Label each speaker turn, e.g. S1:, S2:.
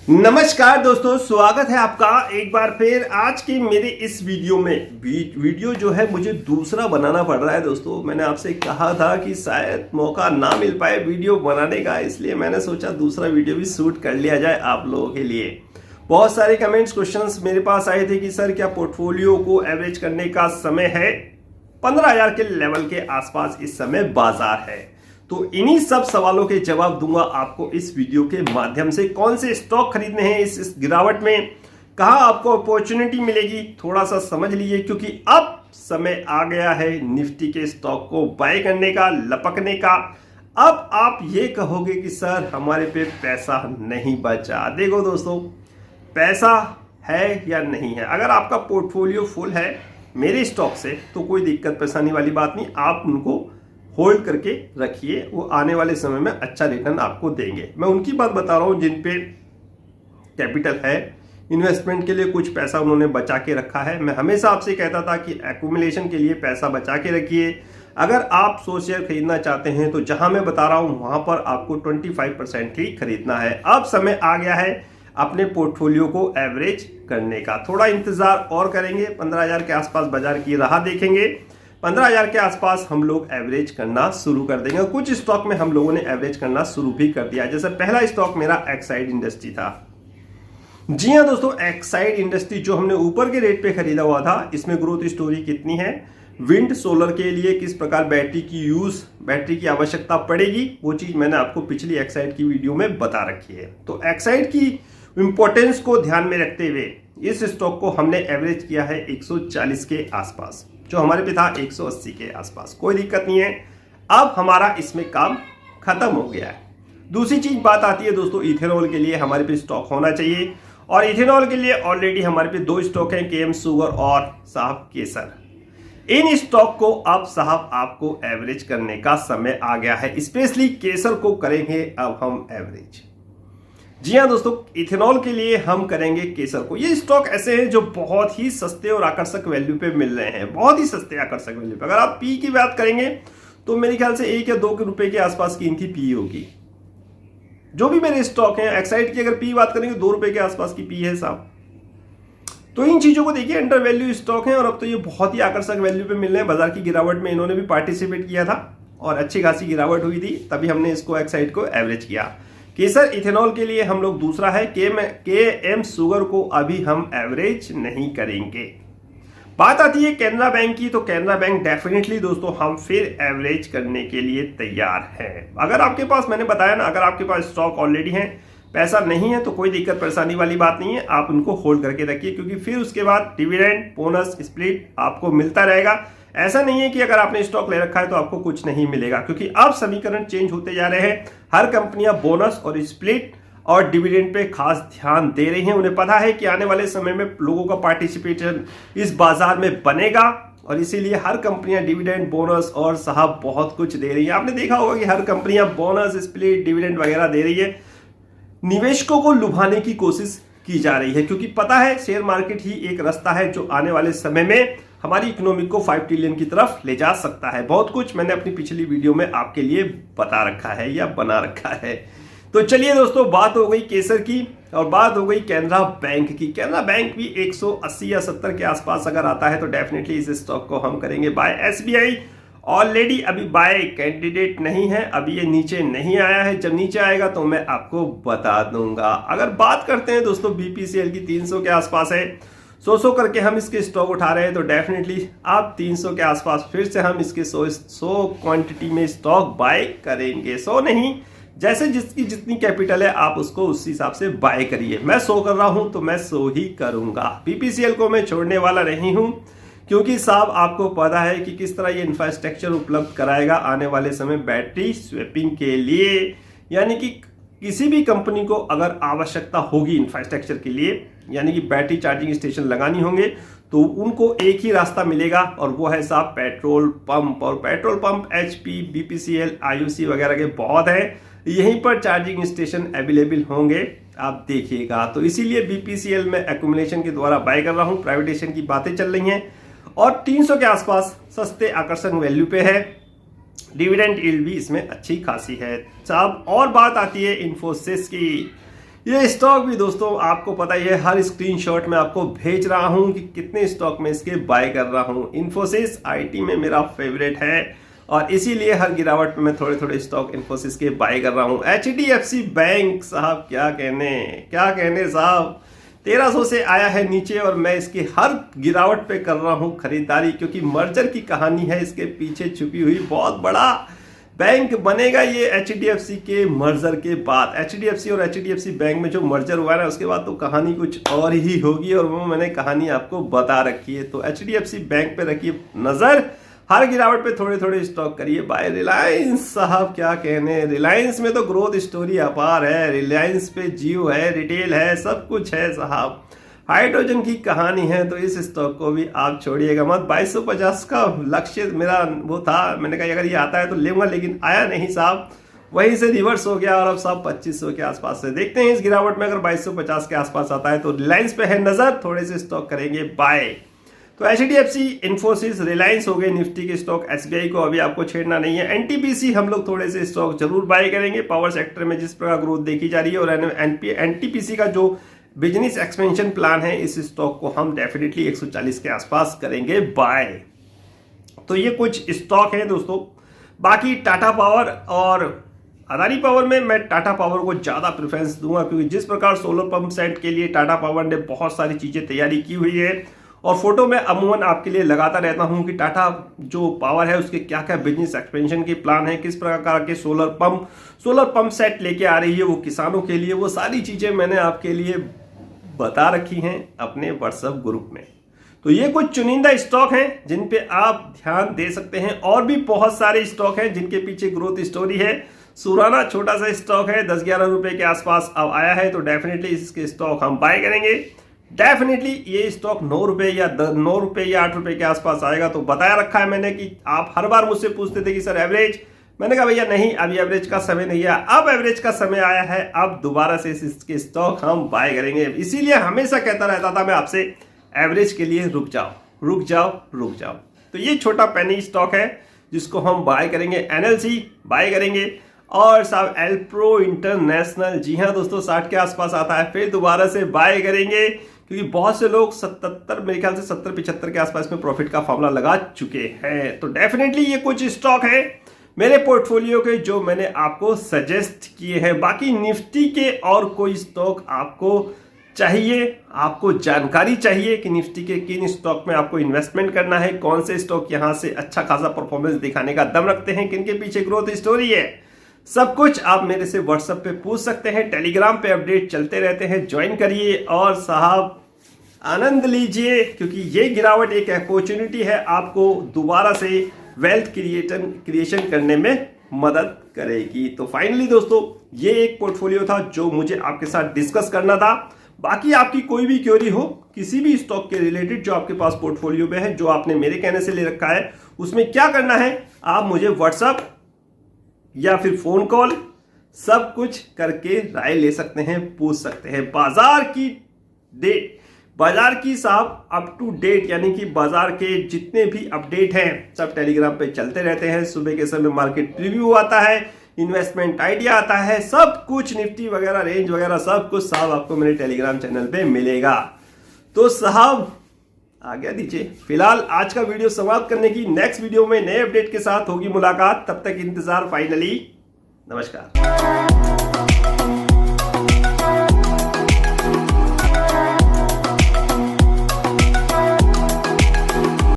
S1: नमस्कार दोस्तों, स्वागत है आपका एक बार फिर आज की मेरे इस वीडियो में। वीडियो जो है मुझे दूसरा बनाना पड़ रहा है दोस्तों। मैंने आपसे कहा था कि शायद मौका ना मिल पाए वीडियो बनाने का, इसलिए मैंने सोचा दूसरा वीडियो भी शूट कर लिया जाए आप लोगों के लिए। बहुत सारे कमेंट्स क्वेश्चंस मेरे पास आए थे कि सर क्या पोर्टफोलियो को एवरेज करने का समय है? 15,000 के लेवल के आसपास इस समय बाजार है। तो इन्हीं सब सवालों के जवाब दूंगा आपको इस वीडियो के माध्यम से। कौन से स्टॉक खरीदने हैं इस गिरावट में, कहां आपको अपॉर्चुनिटी मिलेगी, थोड़ा सा समझ लीजिए, क्योंकि अब समय आ गया है निफ्टी के स्टॉक को बाय करने का, लपकने का। अब आप ये कहोगे कि सर हमारे पे पैसा नहीं बचा। देखो दोस्तों, पैसा है या नहीं है, अगर आपका पोर्टफोलियो फुल है मेरे स्टॉक से तो कोई दिक्कत परेशानी वाली बात नहीं। आप उनको होल्ड करके रखिए, वो आने वाले समय में अच्छा रिटर्न आपको देंगे। मैं उनकी बात बता रहा हूं जिन पे कैपिटल है, इन्वेस्टमेंट के लिए कुछ पैसा उन्होंने बचा के रखा है। मैं हमेशा आपसे कहता था कि एक्यूमुलेशन के लिए पैसा बचा के रखिए। अगर आप 100 शेयर खरीदना चाहते हैं तो जहां मैं बता रहा हूं वहां पर आपको 25% ही खरीदना है। अब समय आ गया है अपने पोर्टफोलियो को एवरेज करने का। थोड़ा इंतजार और करेंगे, 15,000 के आसपास बाजार की राह देखेंगे। 15,000 के आसपास हम लोग एवरेज करना शुरू कर देंगे। कुछ स्टॉक में हम लोगों ने एवरेज करना शुरू भी कर दिया। जैसे पहला स्टॉक मेरा एक्साइड इंडस्ट्री था। जी हाँ दोस्तों, एक्साइड इंडस्ट्री जो हमने ऊपर के रेट पे खरीदा हुआ था, इसमें ग्रोथ स्टोरी कितनी है, विंड सोलर के लिए किस प्रकार बैटरी की आवश्यकता पड़ेगी, वो चीज मैंने आपको पिछली एक्साइड की वीडियो में बता रखी है। तो एक्साइड की इंपॉर्टेंस को ध्यान में रखते हुए इस स्टॉक को हमने एवरेज किया है 140 के आसपास, जो हमारे पे था 180 के आसपास। कोई दिक्कत नहीं है, अब हमारा इसमें काम खत्म हो गया है। दूसरी चीज बात आती है दोस्तों, इथेनॉल के लिए हमारे पे स्टॉक होना चाहिए, और इथेनॉल के लिए ऑलरेडी हमारे पे 2 स्टॉक हैं, केएम शुगर और साहब केसर। इन स्टॉक को अब साहब आपको एवरेज करने का समय आ गया है। स्पेशली केसर को करेंगे अब हम एवरेज। जी हाँ दोस्तों, इथेनॉल के लिए हम करेंगे केसर को। ये स्टॉक ऐसे हैं जो बहुत ही सस्ते और आकर्षक वैल्यू पे मिल रहे हैं, बहुत ही सस्ते आकर्षक वैल्यू पे। अगर आप पी की बात करेंगे तो मेरे ख्याल से 1 या 2 रुपए के आसपास की इनकी पी होगी। जो भी मेरे स्टॉक हैं, एक्साइड की अगर पी बात करेंगे 2 रुपए के आसपास की पी है साहब। तो इन चीजों को देखिए, अंडर वैल्यू स्टॉक है और अब तो ये बहुत ही आकर्षक वैल्यू पे मिल रहे हैं। बाजार की गिरावट में इन्होंने भी पार्टिसिपेट किया था और अच्छी खासी गिरावट हुई थी, तभी हमने इसको एक्साइड को एवरेज किया। केसर इथेनॉल के लिए हम लोग दूसरा है, केएम शुगर को अभी हम एवरेज नहीं करेंगे। बात आती है कैनरा बैंक की, तो कैनरा बैंक डेफिनेटली दोस्तों हम फिर एवरेज करने के लिए तैयार हैं। अगर आपके पास, मैंने बताया ना, अगर आपके पास स्टॉक ऑलरेडी है, पैसा नहीं है, तो कोई दिक्कत परेशानी वाली बात नहीं है, आप उनको होल्ड करके रखिए, क्योंकि फिर उसके बाद डिविडेंड, बोनस, स्प्लिट आपको मिलता रहेगा। ऐसा नहीं है कि अगर आपने स्टॉक ले रखा है तो आपको कुछ नहीं मिलेगा, क्योंकि अब समीकरण चेंज होते जा रहे हैं। हर कंपनियां बोनस और स्प्लिट और डिविडेंड पे खास ध्यान दे रही हैं। उन्हें पता है कि आने वाले समय में लोगों का पार्टिसिपेशन इस बाजार में बनेगा, और इसीलिए हर कंपनियां डिविडेंड, बोनस और साहब बहुत कुछ दे रही है। आपने देखा होगा कि हर कंपनियां बोनस, स्प्लिट, डिविडेंड वगैरह दे रही है। निवेशकों को लुभाने की कोशिश की जा रही है, क्योंकि पता है शेयर मार्केट ही एक रास्ता है जो आने वाले समय में हमारी इकोनॉमी को 5 ट्रिलियन की तरफ ले जा सकता है। बहुत कुछ मैंने अपनी पिछली वीडियो में आपके लिए बता रखा है या बना रखा है। तो चलिए दोस्तों, बात हो गई केसर की और बात हो गई कैनरा बैंक की। कैनरा बैंक भी 180 या 70 के आसपास अगर आता है तो डेफिनेटली इस स्टॉक को हम करेंगे बाय। एसबीआई ऑलरेडी अभी बाय कैंडिडेट नहीं है, अभी ये नीचे नहीं आया है। जब नीचे आएगा तो मैं आपको बता दूंगा। अगर बात करते हैं दोस्तों बीपीसीएल की, 300 के आसपास है, 100 करके हम इसके स्टॉक उठा रहे हैं, तो डेफिनेटली आप 300 के आसपास फिर से हम इसके 100 क्वांटिटी में स्टॉक बाय करेंगे। 100 नहीं, जैसे जिसकी जितनी कैपिटल है आप उसको उस हिसाब से बाय करिए। मैं 100 कर रहा हूं तो मैं 100 ही करूंगा। बीपीसीएल को मैं छोड़ने वाला नहीं हूं, क्योंकि साहब आपको पता है कि किस तरह ये इंफ्रास्ट्रक्चर उपलब्ध कराएगा आने वाले समय बैटरी स्वैपिंग के लिए। यानी कि किसी भी कंपनी को अगर आवश्यकता होगी इंफ्रास्ट्रक्चर के लिए, यानी कि बैटरी चार्जिंग स्टेशन लगानी होंगे, तो उनको एक ही रास्ता मिलेगा, और वो है साहब पेट्रोल पंप। और petrol pump HP, BPCL, IOC वगैरह के बहुत हैं, यहीं पर चार्जिंग स्टेशन अवेलेबल होंगे, आप देखिएगा। तो इसीलिए बीपीसीएल में एक्यूमुलेशन के द्वारा बाय कर रहा हूं। प्राइवेटेशन की बातें चल रही हैं और 300 के आसपास सस्ते आकर्षक वैल्यू पे है। डिविडेंड यील्ड भी इसमें अच्छी खासी है साहब। और बात आती है इन्फोसिस की। ये स्टॉक भी दोस्तों आपको पता ही है, हर स्क्रीनशॉट में आपको भेज रहा हूं कि कितने स्टॉक में इसके बाय कर रहा हूं। इन्फोसिस आईटी में मेरा फेवरेट है और इसीलिए हर गिरावट में मैं थोड़े थोड़े स्टॉक इन्फोसिस के बाय कर रहा हूं। HDFC बैंक साहब क्या कहने साहब, 1300 से आया है नीचे और मैं इसकी हर गिरावट पे कर रहा हूं खरीदारी, क्योंकि मर्जर की कहानी है इसके पीछे छुपी हुई। बहुत बड़ा बैंक बनेगा ये HDFC के मर्जर के बाद। HDFC और HDFC बैंक में जो मर्जर हुआ ना, उसके बाद तो कहानी कुछ और ही होगी और वो मैंने कहानी आपको बता रखी है। तो HDFC बैंक पे रखिए नजर, हर गिरावट पे थोड़े थोड़े स्टॉक करिए बाय। रिलायंस साहब क्या कहने, रिलायंस में तो ग्रोथ स्टोरी अपार है। रिलायंस पे जियो है, रिटेल है, सब कुछ है साहब। हाइड्रोजन की कहानी है, तो इस स्टॉक को भी आप छोड़िएगा मत। 2250 का लक्ष्य मेरा वो था, मैंने कहा अगर ये आता है तो लेऊंगा, लेकिन आया नहीं साहब, वहीं से रिवर्स हो गया और अब साहब 2500 के आसपास से देखते हैं इस गिरावट में। अगर 2250 के आसपास आता है तो रिलायंस पे है नजर, थोड़े से स्टॉक करेंगे बाय। तो HDFC, इन्फोसिस, रिलायंस हो गए निफ्टी के स्टॉक। SBI को अभी आपको छेड़ना नहीं है। NTPC हम लोग थोड़े से स्टॉक जरूर बाय करेंगे। पावर सेक्टर में जिस प्रकार ग्रोथ देखी जा रही है और NTPC का जो बिजनेस एक्सपेंशन प्लान है, इस स्टॉक को हम डेफिनेटली 140 के आसपास करेंगे बाय। तो ये कुछ स्टॉक है दोस्तों। बाकी टाटा पावर और अदानी पावर में मैं टाटा पावर को ज्यादा प्रेफरेंस दूंगा, क्योंकि जिस प्रकार सोलर पंप सेट के लिए टाटा पावर ने बहुत सारी चीजें तैयारी की हुई है और फोटो में अमूमन आपके लिए लगाता रहता हूं कि टाटा जो पावर है उसके क्या क्या बिजनेस एक्सपेंशन के प्लान है, किस प्रकार के सोलर पंप सेट लेके आ रही है वो किसानों के लिए। वो सारी चीजें मैंने आपके लिए बता रखी हैं अपने व्हाट्सएप ग्रुप में। तो ये कुछ चुनिंदा स्टॉक हैं जिन पे आप ध्यान दे सकते हैं। और भी बहुत सारे स्टॉक हैं जिनके पीछे ग्रोथ स्टोरी है। सुराना छोटा सा स्टॉक है, 10-11 रुपए के आसपास अब आया है, तो डेफिनेटली इसके स्टॉक हम बाय करेंगे। डेफिनेटली ये स्टॉक 9 रुपए या 8 रुपए के आसपास आएगा। तो बताया रखा है मैंने कि आप हर बार मुझसे पूछते थे कि सर एवरेज, मैंने कहा भैया नहीं, अभी एवरेज का समय नहीं है, अब एवरेज का समय आया है। अब दोबारा से इसके स्टॉक हम बाय करेंगे। इसीलिए हमेशा कहता रहता था मैं आपसे, एवरेज के लिए रुक जाओ। तो ये छोटा पेनी स्टॉक है जिसको हम बाय करेंगे। NLC बाय करेंगे और साहब एल्प्रो इंटरनेशनल, जी हाँ दोस्तों, 60 के आसपास आता है, फिर दोबारा से बाय करेंगे, क्योंकि बहुत से लोग 77, मेरे ख्याल से 70-75 के आसपास में प्रॉफिट का फॉर्मूला लगा चुके हैं। तो डेफिनेटली ये कुछ स्टॉक है मेरे पोर्टफोलियो के जो मैंने आपको सजेस्ट किए हैं। बाकी निफ्टी के और कोई स्टॉक आपको चाहिए, आपको जानकारी चाहिए कि निफ्टी के किन स्टॉक में आपको इन्वेस्टमेंट करना है, कौन से स्टॉक यहां से अच्छा खासा परफॉर्मेंस दिखाने का दम रखते हैं, किन के पीछे ग्रोथ स्टोरी है, सब कुछ आप मेरे से व्हाट्सएप पे पूछ सकते हैं। टेलीग्राम पे अपडेट चलते रहते हैं, ज्वाइन करिए और साहब आनंद लीजिए, क्योंकि ये गिरावट एक अपॉर्चुनिटी है, आपको दोबारा से वेल्थ क्रिएशन करने में मदद करेगी। तो फाइनली दोस्तों, ये एक पोर्टफोलियो था जो मुझे आपके साथ डिस्कस करना था। बाकी आपकी कोई भी क्वेरी हो किसी भी स्टॉक के रिलेटेड जो आपके पास पोर्टफोलियो में है, जो आपने मेरे कहने से ले रखा है, उसमें क्या करना है, आप मुझे व्हाट्सएप या फिर फोन कॉल सब कुछ करके राय ले सकते हैं, पूछ सकते हैं। बाजार की साहब अप टू डेट, यानी कि बाजार के जितने भी अपडेट हैं सब टेलीग्राम पे चलते रहते हैं। सुबह के समय मार्केट रिव्यू आता है, इन्वेस्टमेंट आइडिया आता है, सब कुछ निफ्टी वगैरह, रेंज वगैरह सब कुछ साहब आपको मेरे टेलीग्राम चैनल पे मिलेगा। तो साहब आज्ञा दीजिए, फिलहाल आज का वीडियो समाप्त करने की, नेक्स्ट वीडियो में नए अपडेट के साथ होगी मुलाकात। तब तक इंतजार। फाइनली नमस्कार।